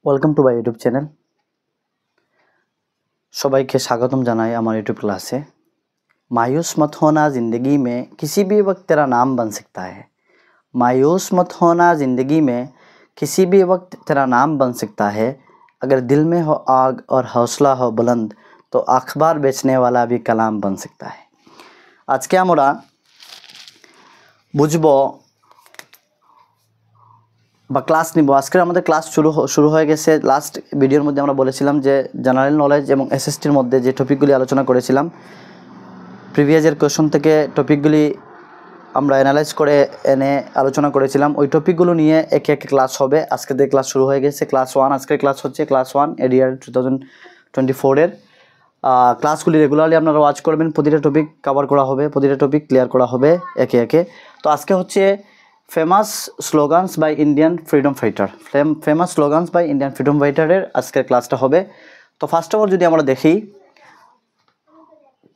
Welcome to my YouTube channel. সবাইকে স্বাগতম জানাই আমার यूट्यूब क्लासे। मायूस मत होना ज़िंदगी में किसी भी वक्त तेरा नाम बन सकता है। मायूस मत होना ज़िंदगी में किसी भी वक्त तेरा नाम बन सकता है। अगर दिल में हो आग और हौसला हो बुलंद तो अखबार बेचने वाला भी कलाम बन सकता है। आज के আমরা বুঝবো বা ক্লাস নিব। আজকে আমাদের ক্লাস শুরু হয়ে গেছে। লাস্ট ভিডিওর মধ্যে আমরা বলেছিলাম যে জেনারেল নলেজ এবং এসএসটির মধ্যে যে টপিকগুলি আলোচনা করেছিলাম, প্রিভিয়াসের কোশ্চেন থেকে টপিকগুলি আমরা অ্যানালাইজ করে এনে আলোচনা করেছিলাম। ওই টপিকগুলো নিয়ে একে একে ক্লাস হবে। আজকে থেকে ক্লাস শুরু হয়ে গেছে। ক্লাস 1 আজকের ক্লাস হচ্ছে ক্লাস 1 এডিআর 2024 এর ক্লাসগুলি রেগুলারলি আপনারা ওয়াচ করবেন। প্রতিটা টপিক কভার করা হবে, প্রতিটা টপিক ক্লিয়ার করা হবে একে একে। তো আজকে হচ্ছে famous slogans by Indian freedom fighter. Famous slogans by Indian freedom ফাইটারের আজকের ক্লাসটা হবে। তো ফার্স্ট অফ অল যদি আমরা দেখি,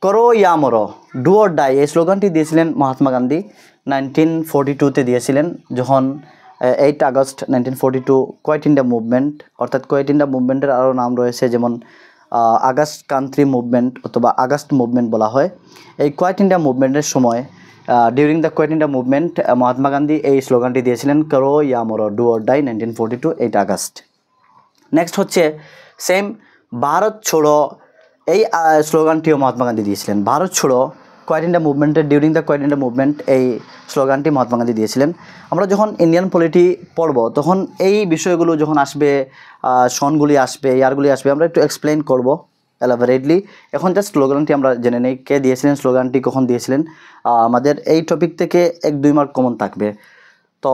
করো ইয়া মরো, ডু অর ডাই, এই স্লোগানটি দিয়েছিলেন মহাত্মা গান্ধী 1942-তে দিয়েছিলেন, যখন 8 আগস্ট 1942 কোয়েট ইন্ডিয়া মুভমেন্ট, অর্থাৎ কোয়েট ইন্ডিয়া মুভমেন্টের আরও নাম রয়েছে, যেমন আগস্ট কান্ট্রি মুভমেন্ট অথবা আগস্ট মুভমেন্ট বলা হয়। এই কোয়েট ইন্ডিয়া মুভমেন্টের সময় during the Quit India movement Mahatma Gandhi এই স্লোগানটি দিয়েছিলেন, করো ইয়া মরো, do or die, 1942 8 August. Next হচ্ছে সেম ভারত ছোড়ো, এই স্লোগানটিও মহাত্মা গান্ধী দিয়েছিলেন। ভারত ছোড়ো কোয়েট ইন্ডিয়া মুভমেন্টের during the Quit India movement এই স্লোগানটি মহাত্মা গান্ধী দিয়েছিলেন। আমরা যখন ইন্ডিয়ান পলিটি পড়ব তখন এই বিষয়গুলো যখন আসবে, সনগুলি আসবে, ইয়ারগুলি আসবে, আমরা একটু এক্সপ্লেইন করব এলাবোরেটলি। এখন জাস্ট স্লোগানটি আমরা জেনে নেই, কে দিয়েছিলেন, স্লোগানটি কখন দিয়েছিলেন। আমাদের এই টপিক থেকে 1-2 মার্ক কমন থাকবে। তো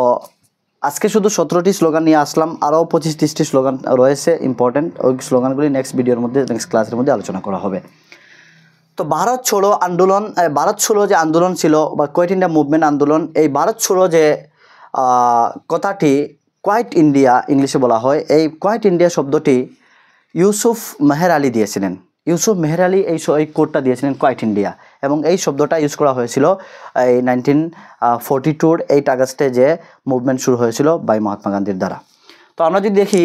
আজকে শুধু 17টি স্লোগান নিয়ে আসলাম, আরও 25-30টি স্লোগান রয়েছে ইম্পর্টেন্ট। ওই স্লোগানগুলি নেক্সট ভিডিওর মধ্যে, নেক্সট ক্লাসের মধ্যে আলোচনা করা হবে। তো ভারত ছোড়ো আন্দোলন, ভারত ছোড়ো যে আন্দোলন ছিল বা কোয়েট ইন্ডিয়া মুভমেন্ট আন্দোলন, এই ভারত ছোড়ো যে কথাটি কোয়েট ইন্ডিয়া ইংলিশে বলা হয়, এই কোয়েট ইন্ডিয়া শব্দটি ইউসুফ মেহের আলী দিয়েছিলেন। ইউসুফ মেহের আলী এই কোডটা দিয়েছিলেন কোয়েট ইন্ডিয়া, এবং এই শব্দটা ইউজ করা হয়েছিল এই 1942 8 আগস্টে যে মুভমেন্ট শুরু হয়েছিল বাই মহাত্মা গান্ধীর দ্বারা। তো আমরা যদি দেখি,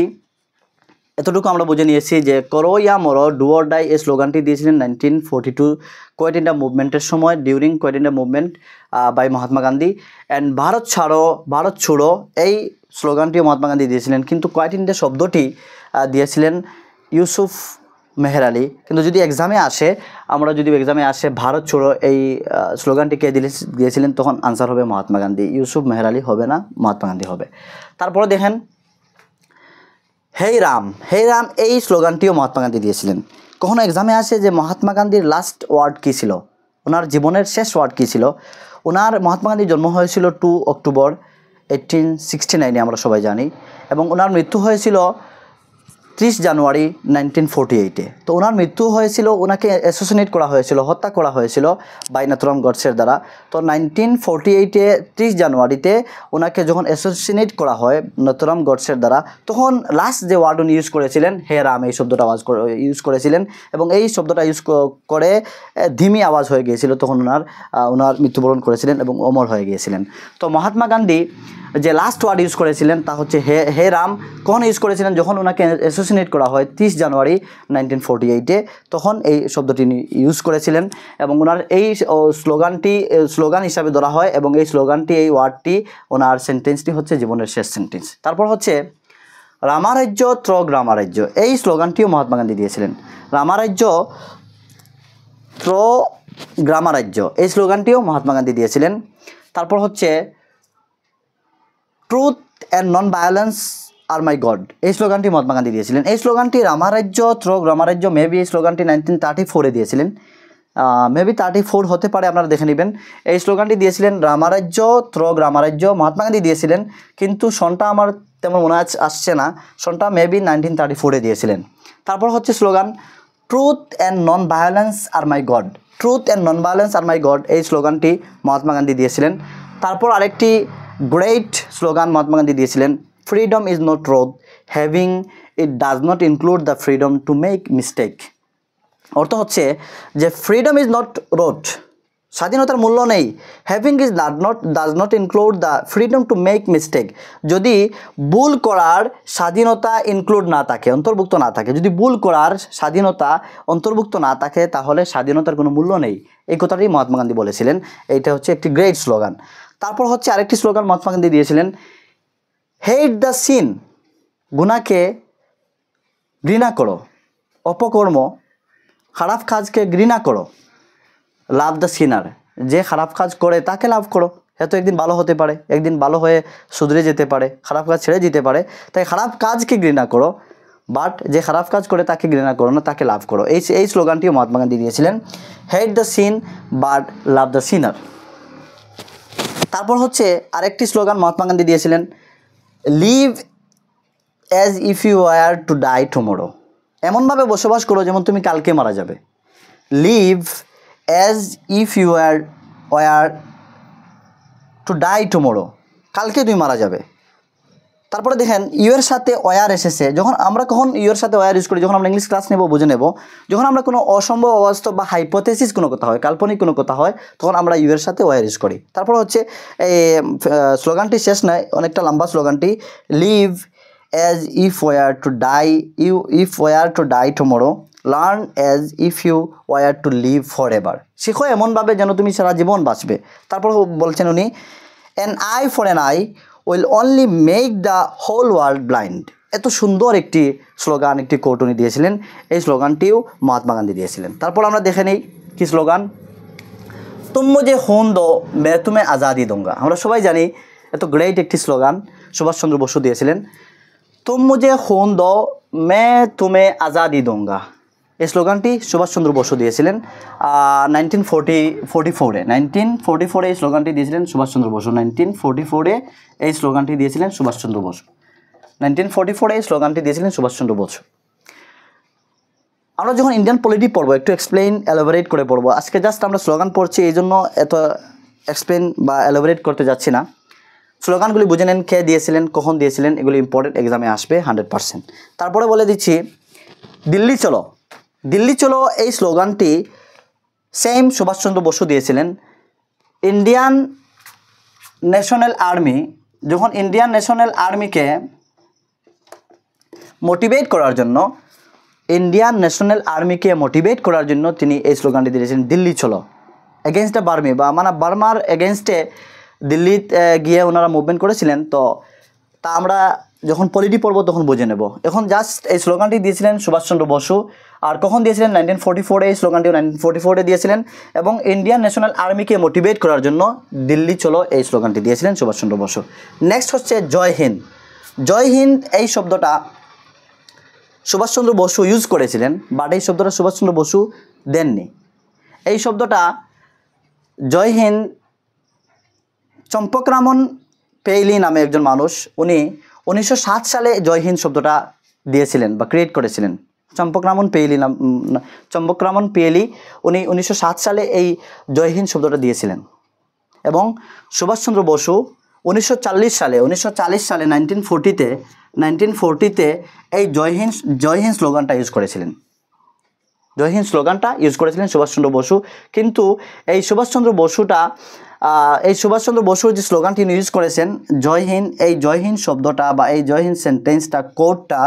এতটুকু আমরা বুঝে নিয়েছি যে করো ইয়া মরো, ডু অর ডাই এই স্লোগানটি দিয়েছিলেন 1942 কোয়েট ইন্ডিয়া মুভমেন্টের সময়, during quit India movement by Mahatma Gandhi. And Bharat ছাড়ো, ভারত ছোড়ো এই স্লোগানটিও মহাত্মা গান্ধী দিয়েছিলেন, কিন্তু কোয়েট ইন্ডিয়া শব্দটি দিয়েছিলেন ইউসুফ মেহের আলী। কিন্তু যদি এক্সামে আসে, ভারত ছোড়ো এই স্লোগানটি কে দিয়েছিলেন, তখন আনসার হবে মহাত্মা গান্ধী, ইউসুফ মেহের আলী হবে না, মহাত্মা গান্ধী হবে। তারপরে দেখেন হে রাম, হে রাম এই স্লোগানটিও মহাত্মা গান্ধী দিয়েছিলেন। কখনো এক্সামে আসে যে মহাত্মা গান্ধীর লাস্ট ওয়ার্ড কী ছিল, ওনার জীবনের শেষ ওয়ার্ড কী ছিল। মহাত্মা গান্ধীর জন্ম হয়েছিল 2 অক্টোবর 1869 আমরা সবাই জানি, এবং ওনার মৃত্যু হয়েছিল 30 জানুয়ারি 1948-এ। তো ওনার মৃত্যু হয়েছিল, ওনাকে অ্যাসোসিনেট করা হয়েছিল, হত্যা করা হয়েছিল বাই নাথুরাম গডসের দ্বারা। তো 1948-এ 30 জানুয়ারিতে ওনাকে যখন অ্যাসোসিনেট করা হয় নাথুরাম গডসের দ্বারা, তখন লাস্ট যে ওয়ার্ড উনি ইউজ করেছিলেন, হে রাম, এই শব্দটা ইউজ করেছিলেন, এবং এই শব্দটা ইউজ করে ধিমি আওয়াজ হয়ে গিয়েছিল, তখন ওনার মৃত্যুবরণ করেছিলেন এবং অমর হয়ে গিয়েছিলেন। তো মহাত্মা গান্ধী যে লাস্ট ওয়ার্ড ইউজ করেছিলেন তা হচ্ছে হে রাম। কখন ইউজ করেছিলেন? যখন ওনাকে অ্যাসোসিনেট করা হয় 30 জানুয়ারি 1948-এ, তখন এই শব্দটি ইউজ করেছিলেন, এবং ওনার এই স্লোগান হিসাবে ধরা হয়, এবং এই স্লোগানটি, এই ওয়ার্ডটি, ওনার সেন্টেন্সটি হচ্ছে জীবনের শেষ সেন্টেন্স। তারপর হচ্ছে রামারাজ্য ত্র গ্রামারাজ্য, এই স্লোগানটিও মহাত্মা গান্ধী দিয়েছিলেন। রামারাজ্য ত্র গ্রামারাজ্য এই স্লোগানটিও মহাত্মা গান্ধী দিয়েছিলেন। তারপর হচ্ছে ট্রুথ অ্যান্ড নন ভায়োলেন্স আর মাই গড, এই স্লোগানটি মহাত্মা গান্ধী দিয়েছিলেন। এই স্লোগানটি রামারাজ্য ত্র গ্রামারাজ্য, মেবি এই স্লোগানটি 1934-এ দিয়েছিলেন, মেবি 34 হতে পারে, আপনারা দেখে নেবেন। এই স্লোগানটি দিয়েছিলেন রামারাজ্য ত্র গ্রামারাজ্য, মহাত্মা গান্ধী দিয়েছিলেন, কিন্তু সনটা আমার তেমন মনে আসছে না, সনটা মেবি 1934-এ দিয়েছিলেন। তারপর হচ্ছে slogan truth and non violence আর my God, truth and non violence আর মাই গড, এই স্লোগানটি মহাত্মা গান্ধী দিয়েছিলেন। তারপর আরেকটি গ্রেট স্লোগান মহাত্মা গান্ধী দিয়েছিলেন, freedom is not road, having it does not include the freedom to make mistake. অর্থ হচ্ছে যে ফ্রিডম ইজ নট রোড, স্বাধীনতার মূল্য নেই। Having is does not include the freedom to make mistake. যদি ভুল করার স্বাধীনতা ইনক্লুড না থাকে, অন্তর্ভুক্ত না থাকে, যদি ভুল করার স্বাধীনতা অন্তর্ভুক্ত না থাকে তাহলে স্বাধীনতার কোনো মূল্য নেই। এই কথাটি মহাত্মা গান্ধী বলেছিলেন। এইটা হচ্ছে একটি গ্রেট স্লোগান। তারপর হচ্ছে আরেকটি স্লোগান মহাত্মা গান্ধী দিয়েছিলেন, হেট দ্য সিন, গুনাহকে ঘৃণা করো, অপকর্ম খারাপ কাজকে ঘৃণা করো, লাভ দ্য সিনার, যে খারাপ কাজ করে তাকে লাভ করো, হয়তো একদিন ভালো হতে পারে, একদিন ভালো হয়ে শুধরে যেতে পারে, খারাপ কাজ ছেড়ে দিতে পারে, তাই খারাপ কাজকে ঘৃণা করো, বাট যে খারাপ কাজ করে তাকে ঘৃণা করো না, তাকে লাভ করো। এই স্লোগানটিও মহাত্মা গান্ধী দিয়েছিলেন, hate the sin but love the sinner. তারপর হচ্ছে আরেকটি স্লোগান মহাত্মা গান্ধী দিয়েছিলেন, live as if you were to die tomorrow, এমনভাবে বসবাস করো যেমন তুমি কালকে মারা যাবে। Live as if you were to die tomorrow, কালকে তুমি মারা যাবে। তারপরে দেখেন ইউয়ের সাথে ওয়ার এসেছে। যখন আমরা কখন ইউয়ের সাথে ওয়ার ইউজ করি, যখন আমরা ইংলিশ ক্লাস নেব বুঝে নেব, যখন আমরা কোনো অসম্ভব, অবাস্তব বা হাইপোথেসিস কোনো কথা হয়, কাল্পনিক কোনো কথা হয়, তখন আমরা ইউয়ের সাথে ওয়ার ইউজ করি। তারপর হচ্ছে এই স্লোগানটি শেষ নয়, অনেকটা লম্বা স্লোগানটি, live as if were to die to die tomorrow, learn as if you were to live forever, শিখো এমনভাবে যেন তুমি সারা জীবন বাঁচবে। তারপর বলছেন উনি, an eye for an eye will only make the whole world blind. এত সুন্দর একটি স্লোগান, একটি কোট উনি দিয়েছিলেন। এই স্লোগানটিও মহাত্মা গান্ধী দিয়েছিলেন। তারপর আমরা দেখে নিই কি স্লোগান, তুম মুঝে খুন দো मैं तुम्हें आज़ादी दूंगा। আমরা সবাই জানি এত গ্রেট একটি স্লোগান সুভাষচন্দ্র বসু দিয়েছিলেন, তুম মুঝে খুন দো मैं तुम्हें आज़ादी दूंगा। এই স্লোগানটি সুভাষচন্দ্র বসু দিয়েছিলেন 1944 এই স্লোগানটি দিয়েছিলেন সুভাষচন্দ্র বসু। 1944 এই স্লোগানটি দিয়েছিলেন সুভাষচন্দ্র বসু। 1944 এই স্লোগানটি দিয়েছিলেন সুভাষচন্দ্র বসু। আমরা যখন ইন্ডিয়ান পলিটি পড়বো একটু এক্সপ্লেইন এলাবোরেট করে পড়বো। আজকে জাস্ট আমরা স্লোগান পড়ছি, এই জন্য এত এক্সপ্লেইন বা এলাবোরেট করতে যাচ্ছি না। স্লোগানগুলি বুঝে নেন, কে দিয়েছিলেন, কখন দিয়েছিলেন, এগুলি ইম্পর্টেন্ট, এক্সামে আসবে 100%। তারপরে বলে দিচ্ছি দিল্লি চলো। দিল্লি চলো এই স্লোগানটি সেম সুভাষচন্দ্র বসু দিয়েছিলেন। ইন্ডিয়ান ন্যাশনাল আর্মি, যখন ইন্ডিয়ান ন্যাশনাল আর্মিকে মোটিভেট করার জন্য তিনি এই স্লোগানটি দিয়েছিলেন, দিল্লি চলো, এগেনস্ট দ্য বার্মি, বা মানে বার্মার এগেনস্টে দিল্লিতে গিয়ে ওনারা মুভমেন্ট করেছিলেন। তো তা আমরা যখন পলিটি পড়ব তখন বুঝে নেব। এখন জাস্ট এই স্লোগানটি দিয়েছিলেন সুভাষচন্দ্র বসু। আর কখন দিয়েছিলেন? 1944 এই স্লোগানটিও 1944 দিয়েছিলেন। এবং ইন্ডিয়ান ন্যাশনাল আর্মিকে মোটিভেট করার জন্য দিল্লি চলো এই স্লোগানটি দিয়েছিলেন সুভাষচন্দ্র বসু। নেক্সট হচ্ছে জয় হিন্দ। জয় হিন্দ এই শব্দটা সুভাষচন্দ্র বসু ইউজ করেছিলেন, বাট এই শব্দটা সুভাষচন্দ্র বসু দেননি। এই শব্দটা জয় হিন্দ চম্পকরামন পেইলি নামে একজন মানুষ, উনি 1907 সালে জয় হিন্দ শব্দটা দিয়েছিলেন বা ক্রিয়েট করেছিলেন। চম্পকরামন পেইলি উনি 1907 সালে এই জয় হিন্দ শব্দটা দিয়েছিলেন। এবং সুভাষচন্দ্র বসু 1940 সালে 1940-তে এই জয় হিন্দ স্লোগানটা ইউজ করেছিলেন। জয় হিন্দ স্লোগানটা ইউজ করেছিলেন সুভাষচন্দ্র বসু। কিন্তু এই সুভাষচন্দ্র বসুর যে স্লোগানটি ইউজ করেছেন জয় হিন্দ, এই জয় হিন্দ শব্দটা বা এই জয় হিন্দ সেন্টেন্সটা, কোডটা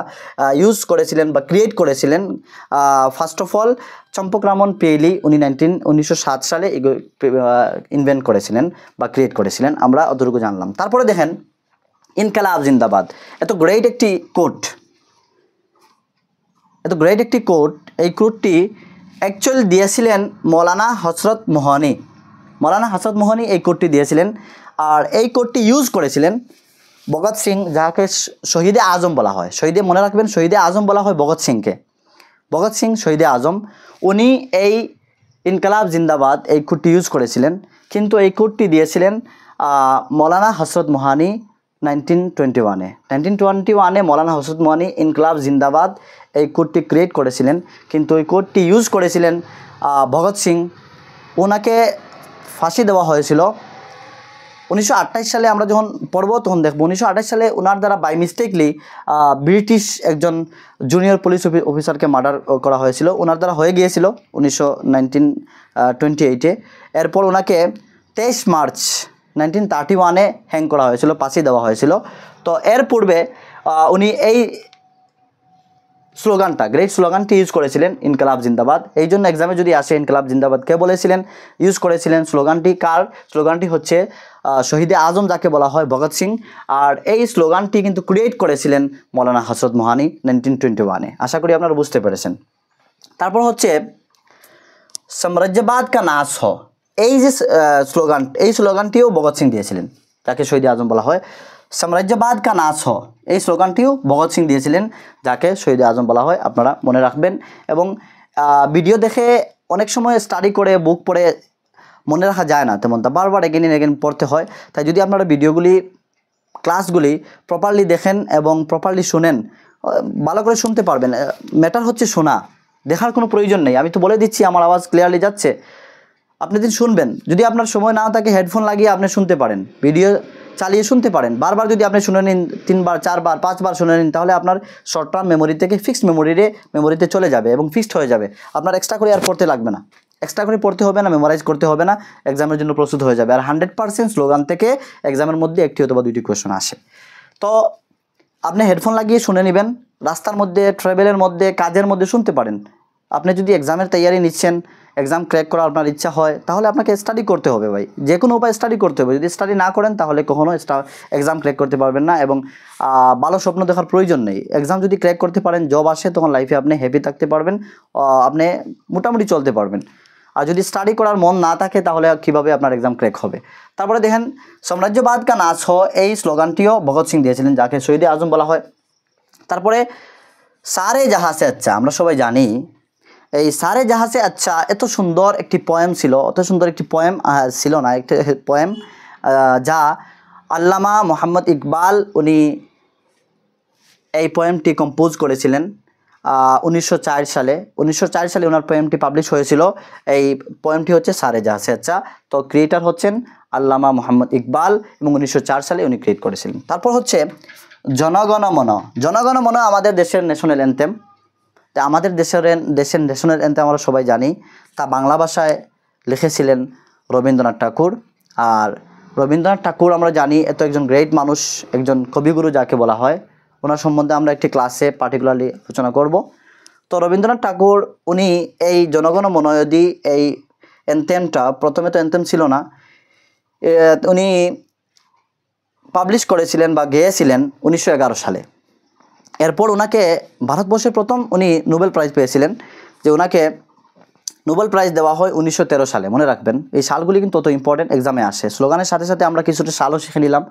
ইউজ করেছিলেন বা ক্রিয়েট করেছিলেন ফার্স্ট অফ অল চম্পকরামন পেইলি। উনি 1907 সালে ইনভেন্ট করেছিলেন বা ক্রিয়েট করেছিলেন, আমরা অতটুকু জানলাম। তারপরে দেখেন ইনকালাব জিন্দাবাদ, এত গ্রেট একটি কোড, এই কোডটি অ্যাকচুয়ালি দিয়েছিলেন মৌলানা হযরত মোহানি এই কোডটি দিয়েছিলেন। আর এই কোডটি ইউজ করেছিলেন ভগৎ সিং, যাকে শহীদে আজম বলা হয়। মনে রাখবেন, শহীদে আজম বলা হয় ভগৎ সিং শহীদে আজম। উনি এই ইনকালাব জিন্দাবাদ এই কোডটি ইউজ করেছিলেন। কিন্তু এই কোডটি দিয়েছিলেন মৌলানা হযরত মোহানি 1921-এ মৌলানা হযরত মোহানি ইনকালাব জিন্দাবাদ এই কোডটি ক্রিয়েট করেছিলেন। কিন্তু এই কোডটি ইউজ করেছিলেন ভগৎ সিং। ওনাকে ফাঁসি দেওয়া হয়েছিল 1928 সালে আমরা যখন পড়ব তখন দেখব 1928 সালে ওনার দ্বারা বাই মিস্টেকলি ব্রিটিশ একজন জুনিয়র পুলিশ অফিসারকে মার্ডার করা হয়েছিল, ওনার দ্বারা হয়ে গিয়েছিল 1928-এ। এরপর ওনাকে 23 মার্চ 1931-এ হ্যাং করা হয়েছিল, ফাঁসি দেওয়া হয়েছিল। তো এর পূর্বে উনি এই স্লোগানটা, গ্রেট স্লোগানটি ইউজ করেছিলেন, ইনকলাব জিন্দাবাদ। এই জন্য এক্সামে যদি আসে ইনকলাব জিন্দাবাদ কে বলেছিলেন, ইউজ করেছিলেন স্লোগানটি কার? স্লোগানটি হচ্ছে শহীদে আজম যাকে বলা হয় ভগৎ সিং। আর এই স্লোগানটি কিন্তু ক্রিয়েট করেছিলেন মৌলানা হযরত মোহানি 1921-এ। আশা করি আপনারা বুঝতে পেরেছেন। তারপর হচ্ছে সাম্রাজ্যবাদ কা নাশ হ, এই যে স্লোগান, এই স্লোগানটিও ভগৎ সিং দিয়েছিলেন, যাকে শহীদে আজম বলা হয়। সাম্রাজ্যবাদ কা নাশ হ, এই স্লোগানটিও ভগৎ সিং দিয়েছিলেন, যাকে শহীদে আজম বলা হয়। আপনারা মনে রাখবেন এবং ভিডিও দেখে অনেক সময় স্টাডি করে বুক পড়ে মনে রাখা যায় না তেমনটা, বারবার এগেন পড়তে হয়। তাই যদি আপনারা ভিডিওগুলি, ক্লাসগুলি প্রপারলি দেখেন এবং প্রপারলি শুনেন, ভালো করে শুনতে পারবেন। ম্যাটার হচ্ছে শোনা, দেখার কোনো প্রয়োজন নেই। আমি তো বলে দিচ্ছি আমার আওয়াজ ক্লিয়ারলি যাচ্ছে, আপনি দিন শুনবেন। যদি আপনার সময় না থাকে হেডফোন লাগিয়ে আপনি শুনতে পারেন, ভিডিও চালিয়ে শুনতে পারেন। বারবার যদি আপনি শুনে নিন, 3 বার 4 বার 5 বার শুনে নিন, তাহলে আপনার শর্ট টার্ম মেমোরি থেকে ফিক্সড মেমোরিতে চলে যাবে এবং ফিক্সড হয়ে যাবে। আপনার এক্সট্রা করে আর পড়তে লাগবে না, এক্সট্রা করে পড়তে হবে না, মেমোরাইজ করতে হবে না, এক্সামের জন্য প্রস্তুত হয়ে যাবে। আর 100% স্লোগান থেকে এক্সামের মধ্যে 1টি অথবা 2টি কোয়েশ্চন আসে। তো আপনি হেডফোন লাগিয়ে শুনে নেবেন, রাস্তার মধ্যে, ট্রাভেলের মধ্যে, কাজের মধ্যে শুনতে পারেন। আপনি যদি এক্সামের তৈয়ারি নিচ্ছেন, এক্সাম ক্র্যাক করার আপনার ইচ্ছা হয়, তাহলে আপনাকে স্টাডি করতে হবে ভাই, যে কোনো উপায় স্টাডি করতে হবে। যদি স্টাডি না করেন তাহলে কখনো এক্সাম ক্র্যাক করতে পারবেন না। এবং ভালো স্বপ্ন দেখার প্রয়োজন নেই। এক্সাম যদি ক্র্যাক করতে পারেন, জব আসে, তখন লাইফে আপনি হ্যাপি থাকতে পারবেন, আপনি মোটামুটি চলতে পারবেন। আর যদি স্টাডি করার মন না থাকে তাহলে কীভাবে আপনার এক্সাম ক্র্যাক হবে? তারপরে দেখেন, সাম্রাজ্যবাদ কা নাশ হ, এই স্লোগানটিও ভগৎ সিং দিয়েছিলেন, যাকে শহীদে আজম বলা হয়। তারপরে সারে জাহাঁ সে আচ্ছা, আমরা সবাই জানি এই সারে জাহাঁ সে আচ্ছা এত সুন্দর একটি পোয়েম ছিল, অত সুন্দর একটি পোয়েম ছিল না, একটি পোয়েম যা আল্লামা মোহাম্মদ ইকবাল উনি এই পোয়েমটি কম্পোজ করেছিলেন 1904 সালে। 1904 সালে ওনার পোয়েমটি পাবলিশ হয়েছিল। এই পোয়েমটি হচ্ছে সারে জাহাঁ সে আচ্ছা। তো ক্রিয়েটার হচ্ছেন আল্লামা মোহাম্মদ ইকবাল এবং 1904 সালে উনি ক্রিয়েট করেছিলেন। তারপর হচ্ছে জনগণ মন। জনগণ মন আমাদের দেশের ন্যাশনাল অ্যান্থেম। তা আমাদের দেশের ন্যাশনাল অ্যান্থেম আমরা সবাই জানি, তা বাংলা ভাষায় লিখেছিলেন রবীন্দ্রনাথ ঠাকুর। আর রবীন্দ্রনাথ ঠাকুর আমরা জানি এত একজন গ্রেট মানুষ, একজন কবিগুরু যাকে বলা হয়। ওনার সম্বন্ধে আমরা একটি ক্লাসে পার্টিকুলারলি আলোচনা করব। তো রবীন্দ্রনাথ ঠাকুর উনি এই জনগণ মনোয়দি এই অ্যান্থেমটা, প্রথমে তো অ্যান্থেম ছিল না, উনি পাবলিশ করেছিলেন বা গেয়েছিলেন 1911 সালে। এরপর ওনাকে ভারতবর্ষের প্রথম উনি নোবেল প্রাইজ পেয়েছিলেন, যে ওনাকে নোবেল প্রাইজ দেওয়া হয় 1913 সালে। মনে রাখবেন, এই সালগুলি কিন্তু অত ইম্পর্টেন্ট, এক্সামে আসে। স্লোগানের সাথে সাথে আমরা কিছুটা সালও শিখে নিলাম,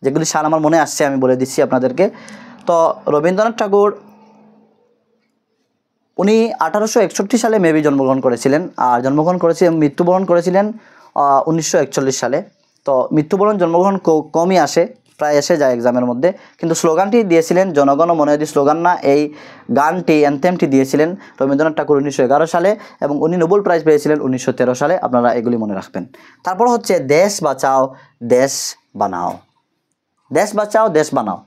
যেগুলি সাল আমার মনে আসছে আমি বলে দিচ্ছি আপনাদেরকে। তো রবীন্দ্রনাথ ঠাকুর উনি 1861 সালে মেবি জন্মগ্রহণ করেছিলেন, আর মৃত্যুবরণ করেছিলেন 1941 সালে। তো মৃত্যুবরণ জন্মগ্রহণ কমই আসে, প্রায় এসে যায় এক্সামের মধ্যে। কিন্তু স্লোগানটি দিয়েছিলেন জনগণ মনোয়দি, স্লোগান না, এই গানটি অ্যান্থেমটি দিয়েছিলেন রবীন্দ্রনাথ ঠাকুর 1911 সালে এবং উনি নোবেল প্রাইজ পেয়েছিলেন 1913 সালে। আপনারা এগুলি মনে রাখবেন। তারপর হচ্ছে দেশ বাঁচাও দেশ বানাও। দেশ বাঁচাও দেশ বানাও,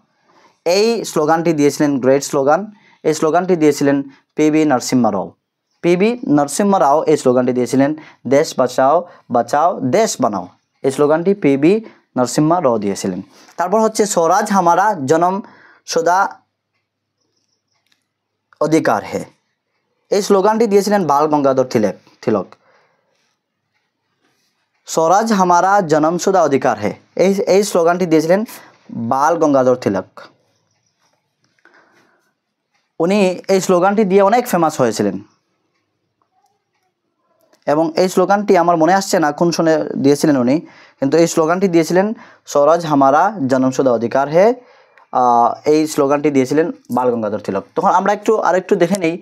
এই স্লোগানটি দিয়েছিলেন, গ্রেট স্লোগান। এই স্লোগানটি দিয়েছিলেন পিবি নরসিম্হা রাও। পিবি নরসিম্হা রাও এই স্লোগানটি দিয়েছিলেন, দেশ বাঁচাও বাঁচাও দেশ বানাও। এই স্লোগানটি পিবি নরসিম্হা রাও দিয়েছিলেন। তারপর হচ্ছে স্বরাজ হামারা জনমসুদা অধিকার হে, এই স্লোগানটি দিয়েছিলেন বাল গঙ্গাধর তিলক। স্বরাজ হামারা জনমসুদা অধিকার হে, এই স্লোগানটি দিয়েছিলেন বাল গঙ্গাধর তিলক। উনি এই স্লোগানটি দিয়ে অনেক ফেমাস হয়েছিলেন এবং এই স্লোগানটি আমার মনে আসছে না কোন সনে দিয়েছিলেন উনি, কিন্তু এই স্লোগানটি দিয়েছিলেন স্বরাজ হামারা জনমসুদা অধিকার হে, এই স্লোগানটি দিয়েছিলেন বাল গঙ্গাধর তিলক। তখন আমরা আরেকটু দেখে নেই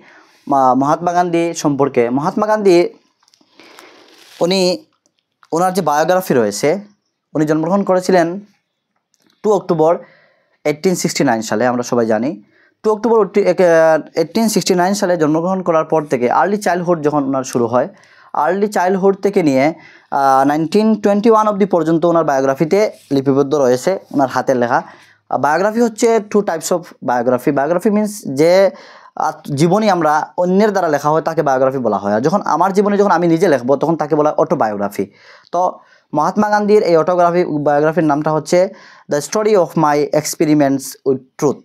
মহাত্মা গান্ধী সম্পর্কে। মহাত্মা গান্ধী ওনার যে বায়োগ্রাফি রয়েছে, উনি জন্মগ্রহণ করেছিলেন 2 অক্টোবর 1869 সালে। আমরা সবাই জানি 2 অক্টোবর 1869 সালে জন্মগ্রহণ করার পর থেকে আর্লি চাইল্ডহুড যখন ওনার শুরু হয়, আর্লি চাইল্ডহুড থেকে নিয়ে 1921 অবধি পর্যন্ত ওনার বায়োগ্রাফিতে লিপিবদ্ধ রয়েছে, ওনার হাতের লেখা। বায়োগ্রাফি হচ্ছে 2 types of biography. Biography means যে জীবনী আমরা অন্যের দ্বারা লেখা হয় তাকে বায়োগ্রাফি বলা হয়, আর যখন আমার জীবনে যখন আমি নিজে লিখবো তখন তাকে বলা হয় অটোবায়োগ্রাফি। তো মহাত্মা গান্ধীর এই বায়োগ্রাফির নামটা হচ্ছে the story of my experiments with truth.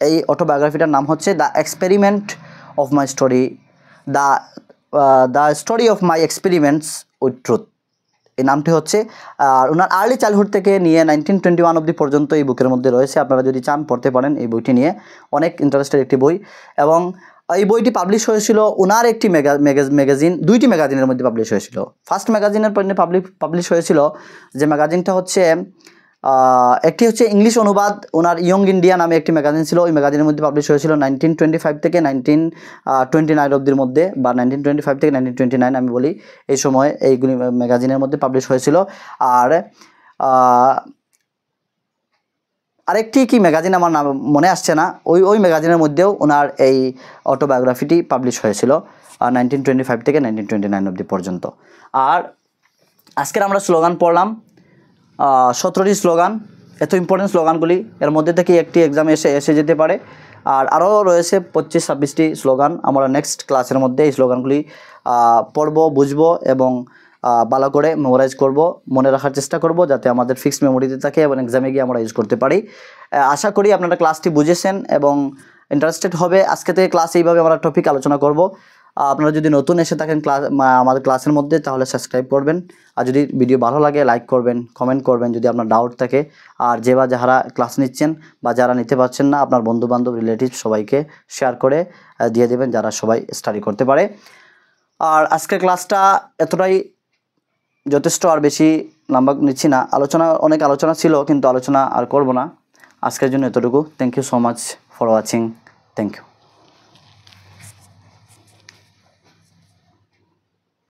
এই অটোবায়োগ্রাফিটার নাম হচ্ছে the experiment of my story, the story of my experiments with truth, এই নামটি হচ্ছে। আর ওনার আর্লি চাইল্ডহুড থেকে নিয়ে 1921 অবধি পর্যন্ত এই বুকের মধ্যে রয়েছে। আপনারা যদি চান পড়তে পারেন এই বইটি নিয়ে, অনেক ইন্টারেস্টেড একটি বই। এবং এই বইটি পাবলিশ হয়েছিল ওনার একটি ম্যাগাজিন, 2টি ম্যাগাজিনের মধ্যে পাবলিশ হয়েছিল। ফার্স্ট ম্যাগাজিনের পাবলিশ হয়েছিল যে ম্যাগাজিনটা হচ্ছে একটি হচ্ছে ইংলিশ অনুবাদ, ওনার ইয়ং ইন্ডিয়া নামে একটি ম্যাগাজিন ছিল, ওই ম্যাগাজিনের মধ্যে পাবলিশ হয়েছিল 1925 থেকে 1929 অবধির মধ্যে, বা 1925 থেকে 1929 আমি বলি, এই সময় এইগুলি ম্যাগাজিনের মধ্যে পাবলিশ হয়েছিল। আর আরেকটি কি ম্যাগাজিন আমার নাম মনে আসছে না, ওই ম্যাগাজিনের মধ্যেও ওনার এই অটোবায়োগ্রাফিটি পাবলিশ হয়েছিল 1925 থেকে 1929 অবধি পর্যন্ত। আর আজকের আমরা স্লোগান পড়লাম 17টি স্লোগান, এত ইম্পর্টেন্ট স্লোগানগুলি, এর মধ্যে থেকে একটি এক্সামে এসে যেতে পারে। আর আরও রয়েছে 25-26টি স্লোগান। আমরা নেক্সট ক্লাসের মধ্যে এই স্লোগানগুলি পড়ব, বুঝবো এবং ভালো করে মেমোরাইজ করব, মনে রাখার চেষ্টা করব, যাতে আমাদের ফিক্সড মেমোরিতে থাকে এবং এক্সামে গিয়ে আমরা ইউজ করতে পারি। আশা করি আপনারা ক্লাসটি বুঝেছেন এবং ইন্টারেস্টেড হবে। আজকে থেকে ক্লাস এইভাবে আমরা টপিক আলোচনা করব। আপনারা যদি নতুন এসে থাকেন আমাদের ক্লাসের মধ্যে, তাহলে সাবস্ক্রাইব করবেন। আর যদি ভিডিও ভালো লাগে লাইক করবেন, কমেন্ট করবেন যদি আপনার ডাউট থাকে। আর যারা ক্লাস নিচ্ছেন বা যারা নিতে পারছেন না, আপনার বন্ধুবান্ধব রিলেটিভ সবাইকে শেয়ার করে দিয়ে দেবেন, যারা সবাই স্টাডি করতে পারে। আর আজকের ক্লাসটা এতটাই যথেষ্ট, আর বেশি লম্বা নিচ্ছি না। অনেক আলোচনা ছিল, কিন্তু আলোচনা আর করব না, আজকের জন্য এতটুকু। Thank you so much for watching. Thank you.